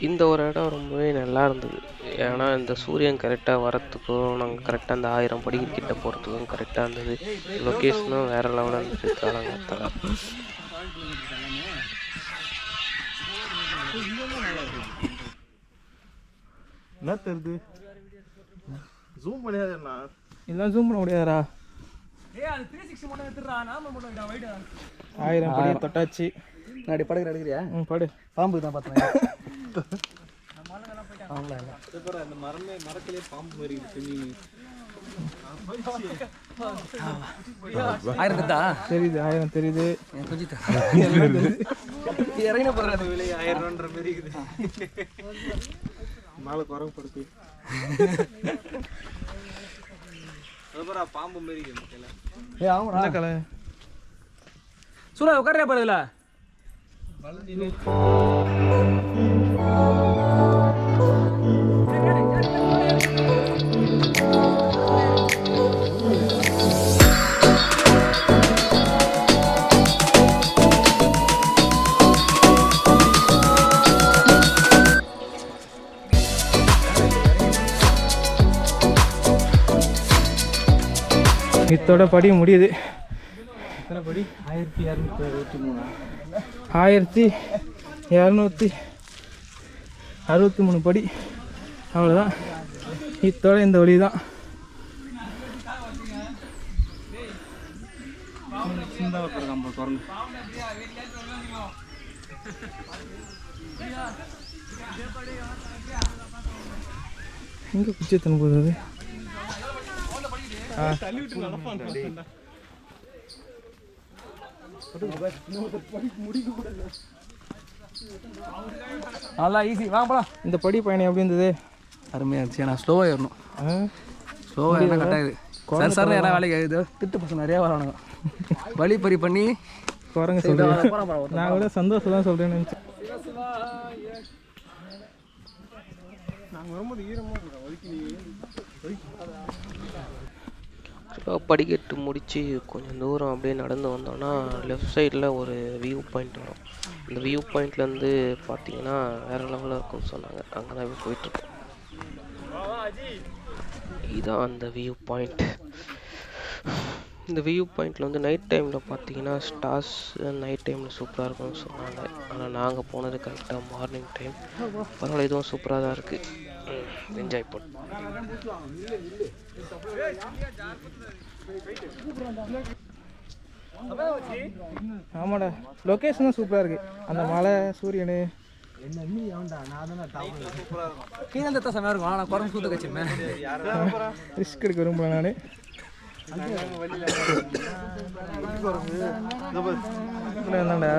இந்த ஒரு இடம் ரொம்பவே நல்லா இருந்தது. ஏன்னா இந்த சூரியன் கரெக்டாக வரத்துக்கும் நாங்கள் கரெக்டாக அந்த 1000 படிக்கிட்ட போகிறதுக்கும் கரெக்டாக இருந்தது. லொக்கேஷனும் வேறு லெவலில் இருந்துச்சு காலங்காத்தால. என்ன தெரியுது? ஜூம் பண்ணியாதுண்ணா. இதெல்லாம் ஜூம் பண்ண முடியாதா? 1000 படி தொட்டாச்சு. நான் படுக்கிற எடுக்கிறியா? படு. பாம்புக்கு தான் பார்த்தேன். அந்த மரத்திலே பாம்பு மாதிரி இருக்கு. 1000 தட்டா தெரியுது, 1000 தெரியுது. இறங்கின போகிற விலை 1000 மாதிரி இருக்குது. மேலே குரங்கு படுத்து அதுபரா பாம்பு மாதிரி இருக்கு. ஏ ஆமாடா கலை சூடா உட்கார்றியா பாருல. இத்தோட படி முடியுது. எத்தனை படி? 1263. 1263 படி. அவ்வளோதான். இத்தோட இந்த வழி தான். எங்கே குச்சி எத்தனை போகுது? நல்லா ஈஸி வாங்கலாம். இந்த படி பயணம் எப்படி இருந்தது? அருமையாக இருந்துச்சு. நான் ஸ்லோவாக ஏறணும். ஸ்லோவாக ஏறினா கட்டாயுது. சார் சார் யாராவது வேலைக்கு ஆகுது. திட்டு பசங்க நிறையா வரானுங்க. வழி பறி பண்ணி குரங்க சொல்கிறேன். நான் கூட சந்தோஷம் தான் சொல்கிறேன்னு நினச்சேன். படிக்கட்டு முடித்து கொஞ்சம் தூரம் அப்படியே நடந்து வந்தோன்னா லெஃப்ட் சைடில் ஒரு வியூ பாயிண்ட் வரும். அந்த வியூ பாயிண்ட்லேருந்து பார்த்தீங்கன்னா வேறு லெவலில் இருக்கும்னு சொன்னாங்க. அங்கே தான் போயிட்டுருக்கோம். இதுதான் அந்த வியூ பாயிண்ட். இந்த வியூ பாயிண்டில் வந்து நைட் டைமில் பார்த்தீங்கன்னா ஸ்டார்ஸ் நைட் டைமில் சூப்பராக இருக்கும்னு சொன்னாங்க. ஆனால் நாங்கள் போனது கரெக்டாக மார்னிங் டைம். பரவாயில்ல, இதுவும் சூப்பராக தான் இருக்குது. என்ஜாய் பண்ணோம். ஆமாடா, லொக்கேஷனும் சூப்பராக இருக்குது. அந்த மலை, சூரியனு கீழே தான் செம்மையாக இருக்கும். ஆனால் குரங்கு சூத்த கட்சிருந்தேன். ரிஸ்க் எடுக்க விரும்பல நான். என்னடா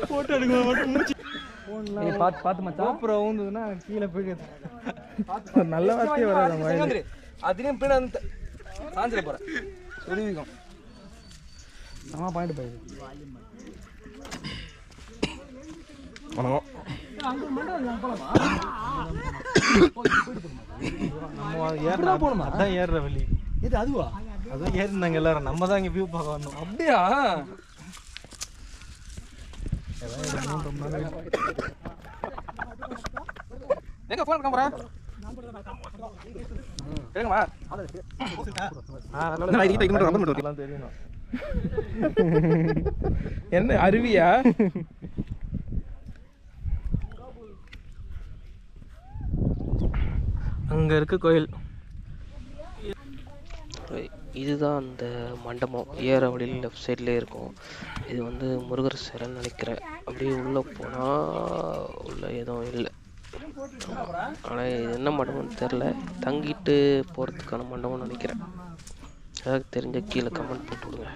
போட்டோ எடுக்க பார்த்து மச்சான். அப்புறம் ஊந்துதுன்னா கீழே போயிடுது. நல்ல வார்த்தையே வராது. அதுலேயும் பின்ன வந்து சாஞ்சிட போகிறேன். சொல்லிவிக்கும் நம்ம பாயிண்ட் போயிடுது. அதான் ஏறுற வழி இது. அதுவா? அதான் ஏறினாங்க எல்லாரும். நம்ம தான் இங்கே வியூ பார்க்க வந்தோம். அப்படியா? எங்க போன் கேமரா? கேங்கமா? தெரியணும். என்ன அருவியா? அங்க இருக்க கோயில். இதுதான் அந்த மண்டபம். ஏற வழியில் லெஃப்ட் சைட்லேயே இருக்கும். இது வந்து முருகர் சிலைன்னு நினைக்கிறேன். அப்படியே உள்ளே போனால் உள்ளே எதுவும் இல்லை. ஆனால் இது என்ன மண்டபம்னு தெரில. தங்கிட்டு போகிறதுக்கான மண்டபம்னு நினைக்கிறேன். ஏதாவது தெரிஞ்ச கீழே கமெண்ட் போட்டு விடுங்க.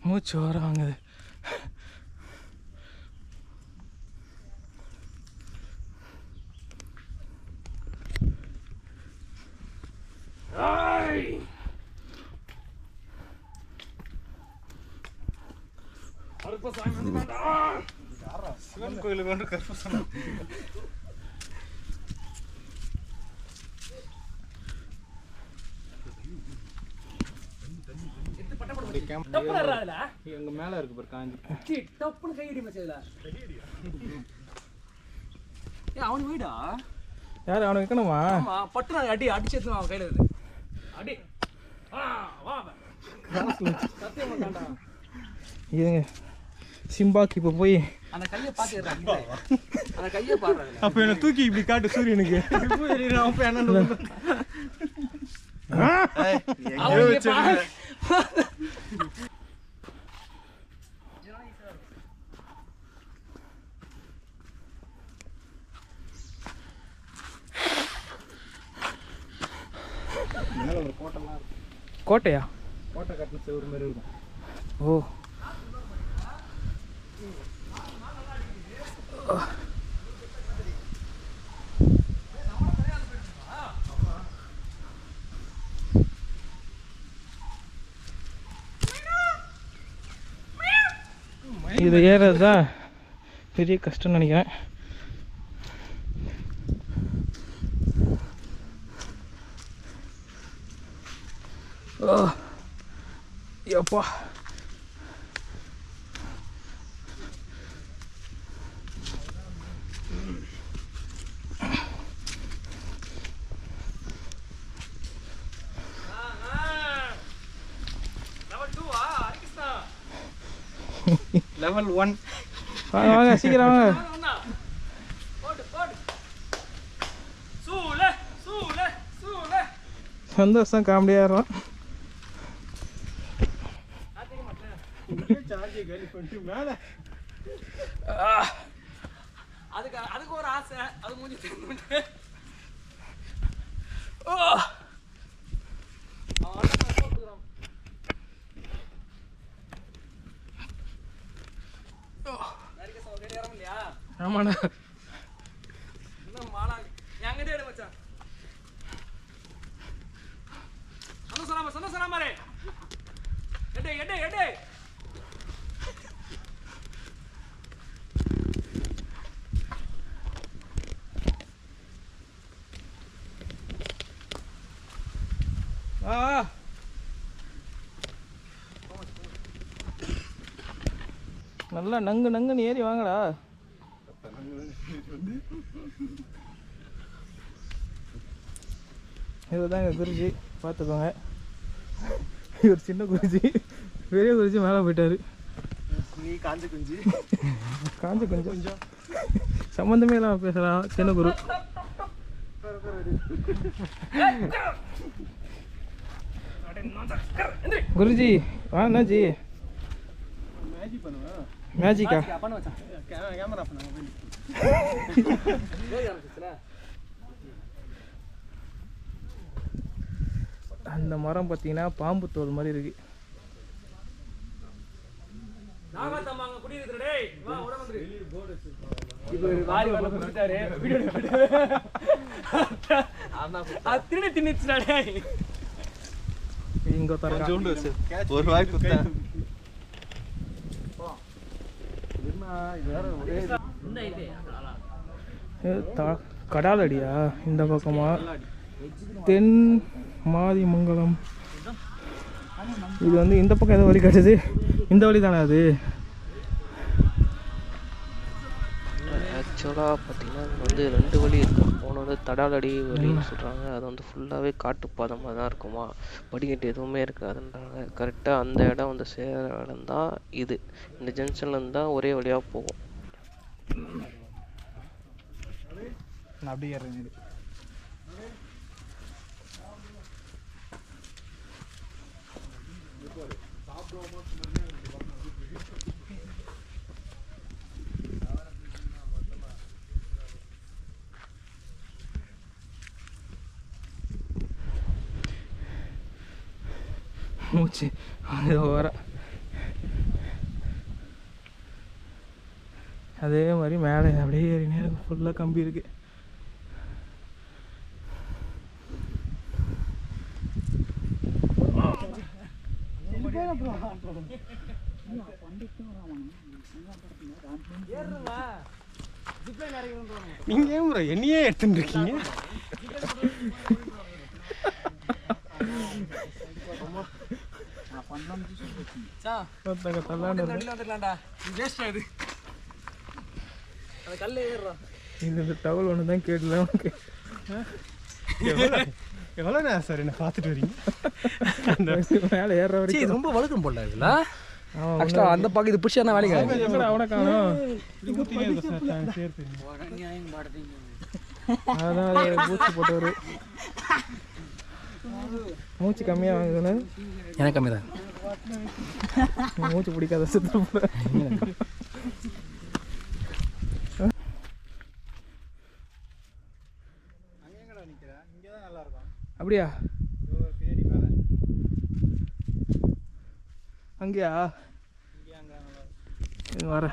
மூச்சு வர வாங்குது. சிவன் கோயிலுக்கு வந்து கருப்பு சாமி. எங்க மேல இருக்கு பாரு காஞ்சி. டப்புன்னு கை அடி மச்சதுல. அவனு வீடா? யார் அவனை வைக்கணுமா? ஆமா, பட்டு நான் அடி அடிச்சு எடுத்து அவன் கையில இருக்கு. அடி. வா. சத்தியமா தாண்டா. இதுங்க சிம்பாக்கு இப்போ போய் அந்த கையை பார்த்துடுறாங்க. அந்த கையை பாடுறாங்க. அப்ப என்ன தூக்கி இப்படி காட்டு சூரியனுக்கு. அப்ப என்ன கோட்டையா? கோட்டை கட்டின செவ்வறு மாதிரி இருக்கும். ஓ இது ஏறது தான் பெரிய கஷ்டம்னு நினைக்கிறேன். ஓ எப்பா லெவல் 1. வாங்க வாங்க சீக்கிரம் வாங்க. சந்தோஷம் காமெடியாக இருக்கும். அதுக்கு ஒரு ஆசை. அது முடிஞ்சு ஆமாண்ணா இன்னும் மாலா என்கிட்ட எடு மச்சான். சந்தோஷம் மாதிரி எடு நல்லா நங்குன்னு ஏறி வாங்கடா. இதுதான் எங்கள் குறிச்சி பார்த்துக்கோங்க. இவர் சின்ன குறிச்சி, பெரிய குறிச்சி மேலே போயிட்டாரு. நீ காஞ்ச குஞ்சு. காஞ்ச கொஞ்சம் சம்மந்தமே இல்லாமல் பேசலாம். சின்ன குரு குருஜி வாண்ணாஜி. மேஜிக்கா? பண்ண வச்சான் கேமரா பண்ணாங்க. அந்த மரம் பார்த்தீங்கன்னா பாம்பு தோல் மாதிரி இருக்கு. இங்க ஒரு வாய் குத்தேன். கடாலடியா இந்த பக்கமா? தென் மாதிமங்கலம். இது வந்து இந்த பக்கம் ஏதோ வழி காட்டுது. இந்த வழி தானே அது? ஆக்சுவலாக பார்த்தீங்கன்னா வந்து 2 வழி இருக்கும். ஒன்று வந்து தடாலடி வழின்னு சொல்கிறாங்க. அது வந்து ஃபுல்லாகவே காட்டுப்பாதமாக தான் இருக்குமா, படிக்கட்டு எதுவுமே இருக்காதுன்றாங்க. கரெக்டாக அந்த இடம் வந்து சேர இடம் தான் இது. இந்த ஜங்ஷன்லேருந்து தான் ஒரே வழியாக போகும். நான் அப்படியே ஏறேன். மூச்சு அது வர அதே மாதிரி மேலே அப்படியே ஏறினே இருக்கு. ஃபுல்லாக கம்பி இருக்கு. நீங்க ஏன் bro என்னையே எடுத்துட்டு இருக்கீங்க? இந்த டவல் ஒன்று தான் கேட்கல உனக்கு. எவ்வளோ நேரம் சார் என்ன பார்த்துட்டு வரீங்க? மேலே ஏற வரைக்கும் இது ரொம்ப வழுக்கும் போல இருக்குல்ல. ஆக்சுவலா அந்த பக்கம் இது புஷ் என்ன வேலைக்கு ஆகுது. எங்கடா அவனை காணோம்? அதான் மூச்சு போட்டவர். மூச்சு கம்மியாக வாங்குதுன்னு எனக்கு கம்மி தான். மூச்சு பிடிக்காத சுத்த போற. அப்படியா? அங்கேயா? வர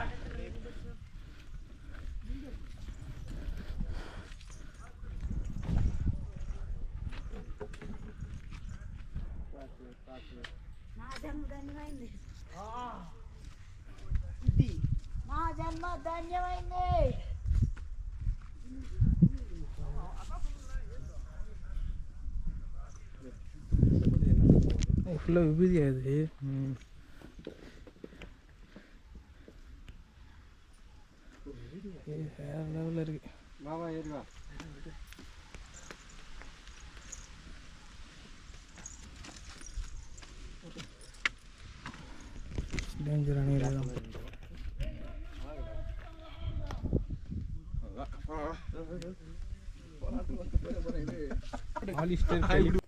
ஃபுல்லாக விபூதியா இது? வேற லெவலில் இருக்கு. டேஞ்சரான ஏரியா தான்.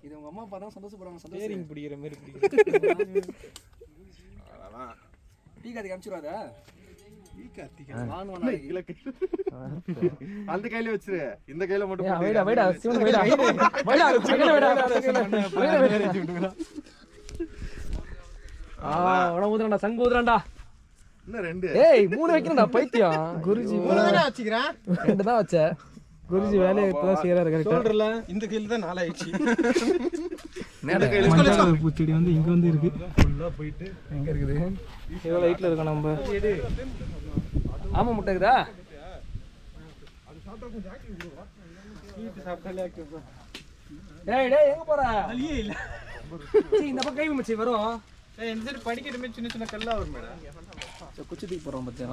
இது உங்க அம்மா அப்பா தான் சந்தோஷப்படுவாங்க. ஸ்டீரிங் பிடிக்கிற மாதிரி பிடிக்கிற. டீ காதி அனுப்பிச்சிடாத. அந்த கையில வச்சிரு, இந்த கையில மட்டும் வைடா வைடா சிவன் வைடா வைடா உடம்பு ஊதுறான்டா, சங்கு ஊதுறான்டா. இன்னும் 2. ஏய் 3 வைக்கணும்டா பைத்தியம். குருஜி வச்சுக்கிறேன் 2 தான் வச்ச. குருஜி வேலையை இப்பதான் செய்யறாரு. கரெக்டா சொல்றல இந்த கையில தான் 4 ஆயிடுச்சு. மஞ்சள் பூச்செடி வந்து இங்க வந்து இருக்கு. ஃபுல்லா போயிட்டு எங்க இருக்குது? எவ்வளவு ஹைட்ல இருக்கோம் நம்ம? ஆமா முட்டை இருக்குதா? டேய் டேய் எங்க போற? வலியே இல்ல. சீ இந்த பக்கம் கை மச்சி வரும். இந்த சைடு படிக்கிற மாதிரி சின்ன சின்ன கல்லா வரும் மேடம். குச்சி தூக்கி போறோம் பத்தியா?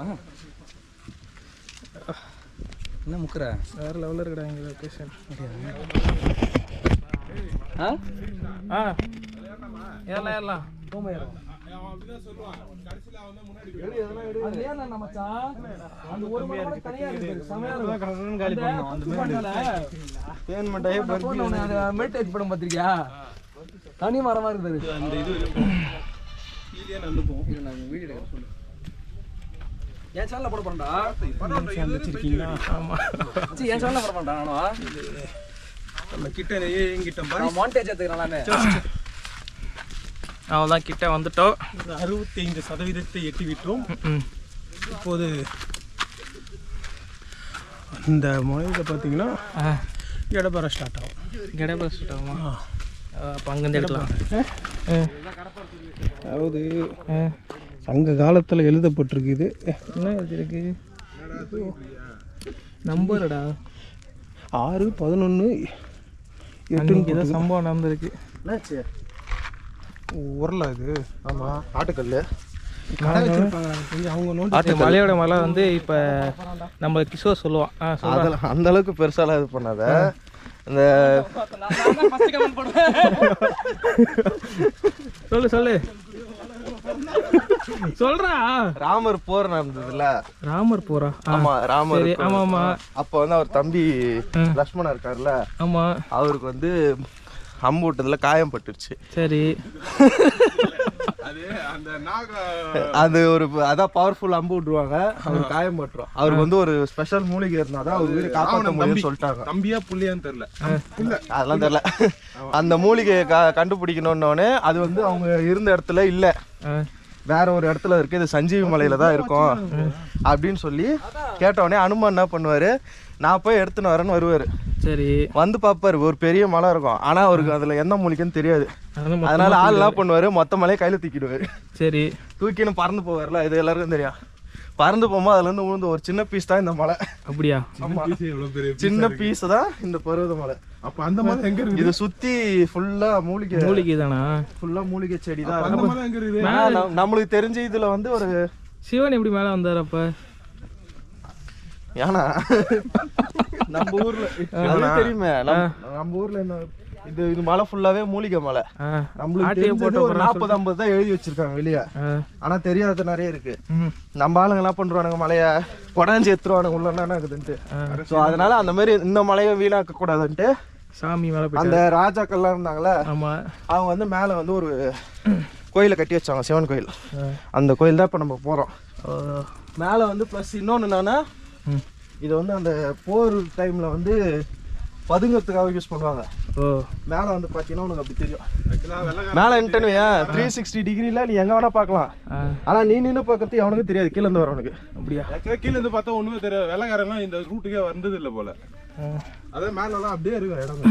என்ன முக்குற? வேற லெவல்ல இருக்குடா இங்க லொகேஷன். ஆ ஆ ஏறலாம் ஏறலாம். போமா ஏறோம். அது ஏன் நம்ம மச்சான் அந்த ஒரு மணி தனியா இருக்கு. சமையா இருக்கு. காலி பண்ணோம் அந்த மாதிரி. தேன் மண்டையே பர்பி அந்த மெடிடேட் பண்ண பாத்திருக்கியா? தனி மரமா இருக்குது. அந்த இது கீழே நடந்து போவோம். இது நான் வீடியோ எடுக்க சொல்லு. ஏன் சேனல்ல போட போறேன்டா. வச்சிருக்கீங்களா? ஆமா. சீ ஏன் சேனல்ல போட போறேன்டா நானா. நம்ம கிட்ட எங்கிட்ட நான் மாண்டேஜ் எடுத்துக்கறேன் நானே. அவ்வளோதான் கிட்ட வந்துட்டோம். 65% எட்டி விட்டோம். இப்போது இந்த முனையில் பார்த்தீங்கன்னா இடப்பற ஸ்டார்ட் ஆகும். கெடபஸ் ஆகுமா? அப்போ அங்கேருந்து எடுக்கலாம். அதாவது சங்க காலத்தில் எழுதப்பட்டிருக்கு இது. என்ன எழுதிருக்கு? நம்பர்டா 6/11 அன்னைக்கு ஏதோ சம்பவம் நடந்திருக்கு. என்னாச்சு? உரலா இது? ஆமா ஆட்டுக்கல் கடை வச்சிருப்பாங்க கொஞ்சம் அவங்க நோண்டி ஆட்டு மலையோட மலை வந்து இப்போ நம்ம கிஷோர் சொல்லுவான். அதெல்லாம் அந்த அளவுக்கு பெருசாலாம் இது பண்ணாத. இந்த சொல்லு சொல்லு சொல்றா. ராமர் போர் நடந்ததுல. ராமர் போறா? ஆமா ராமர். சரி ஆமா ஆமா. அப்ப வந்து அவர் தம்பி லக்ஷ்மணன் இருக்காருல்ல, ஆமா அவருக்கு வந்து அம்பு விட்டதுல காயம் பட்டுருச்சு. சரி. அது ஒரு அதான் பவர்ஃபுல் அம்பு விட்டுருவாங்க, அவர் காயம் பட்டுரும். அவருக்கு வந்து ஒரு ஸ்பெஷல் மூலிகை இருந்தாதான் அவர் உயிரை காப்பாற்ற முடியும்னு சொல்லிட்டாங்க. தம்பியா புள்ளியான்னு தெரியல, அதெல்லாம் தெரியல. அந்த மூலிகையை கண்டுபிடிக்கணும்னோடனே அது வந்து அவங்க இருந்த இடத்துல இல்ல, வேற ஒரு இடத்துல இருக்கு, இது சஞ்சீவி மலையில தான் இருக்கும் அப்படின்னு சொல்லி கேட்டவுடனே அனுமான் என்ன பண்ணுவாரு, நான் போய் எடுத்துன்னு வரேன்னு வருவாரு. சரி. வந்து பார்ப்பாரு, ஒரு பெரிய மலை இருக்கும், ஆனா அவருக்கு அதுல எந்த மூலிகைன்னு தெரியாது. அதனால ஆள் என்ன பண்ணுவாரு, மொத்த மலையை கையில தூக்கிடுவாரு. சரி. தூக்கின்னு பறந்து போவார்ல, இது எல்லாருக்கும் தெரியும். பறந்து போகும்போது அதுல இருந்து விழுந்த ஒரு சின்ன பீஸ் தான் இந்த மலை. அப்படியா? சின்ன பீஸ் தான் இந்த பர்வத மலை. அப்ப அந்த மலை எங்க இருக்கு? இது சுத்தி ஃபுல்லா மூலிகை தானா? ஃபுல்லா மூலிகை செடி தான். அந்த மலை எங்க இருக்கு? நம்மளுக்கு தெரிஞ்ச இதுல வந்து ஒரு சிவன் எப்படி மேல வந்தாரு அப்ப? ஏன்னா நம்ம ஊர்ல தெரியுமே, நம்ம ஊர்ல என்ன இது மலை ஃபுல்லாவே மூலிகை மலை. நம்மளுக்கு போட்டு ஒரு 40-50 தான் எழுதி வச்சிருக்காங்க வெளியே, ஆனா தெரியாத நிறைய இருக்கு. நம்ம ஆளுங்க என்ன பண்றானுங்க, மலைய கொடாஞ்சி எடுத்துருவானுங்க உள்ள என்ன இருக்குதுன்ட்டு. ஸோ அதனால அந்த மாதிரி இந்த மலையை வீணாக்க கூடாதுன்ட்டு சாமி மேல அந்த ராஜாக்கள்லாம் இருந்தாங்களே, அவங்க வந்து மேல வந்து ஒரு கோயிலை கட்டி வச்சாங்க, சிவன் கோயில். அந்த கோயில் தான் இப்ப நம்ம போறோம். மேல வந்து பிளஸ் இன்னொன்னு என்னன்னா, இது வந்து அந்த போர் டைம்ல வந்து பதுங்கிறதுக்காக யூஸ் பண்ணுவாங்க. மேல வந்து பாத்தீங்கன்னா உனக்கு அப்படி தெரியும். மேல நின்னுட்டு 360 டிகிரில நீ எங்க வேணா பாக்கலாம். ஆனா நீ நின்று பாக்கிறது அவனுக்கு தெரியாது, கீழே இருந்து வரவனுக்கு. அப்படியா? கீழே இருந்து பார்த்தா ஒண்ணுமே தெரியாது. வெள்ளக்காரெல்லாம் இந்த ரூட்டுக்கே வந்தது இல்லை போல. அதே மேலதான் அப்படியே இருக்கு இடம்.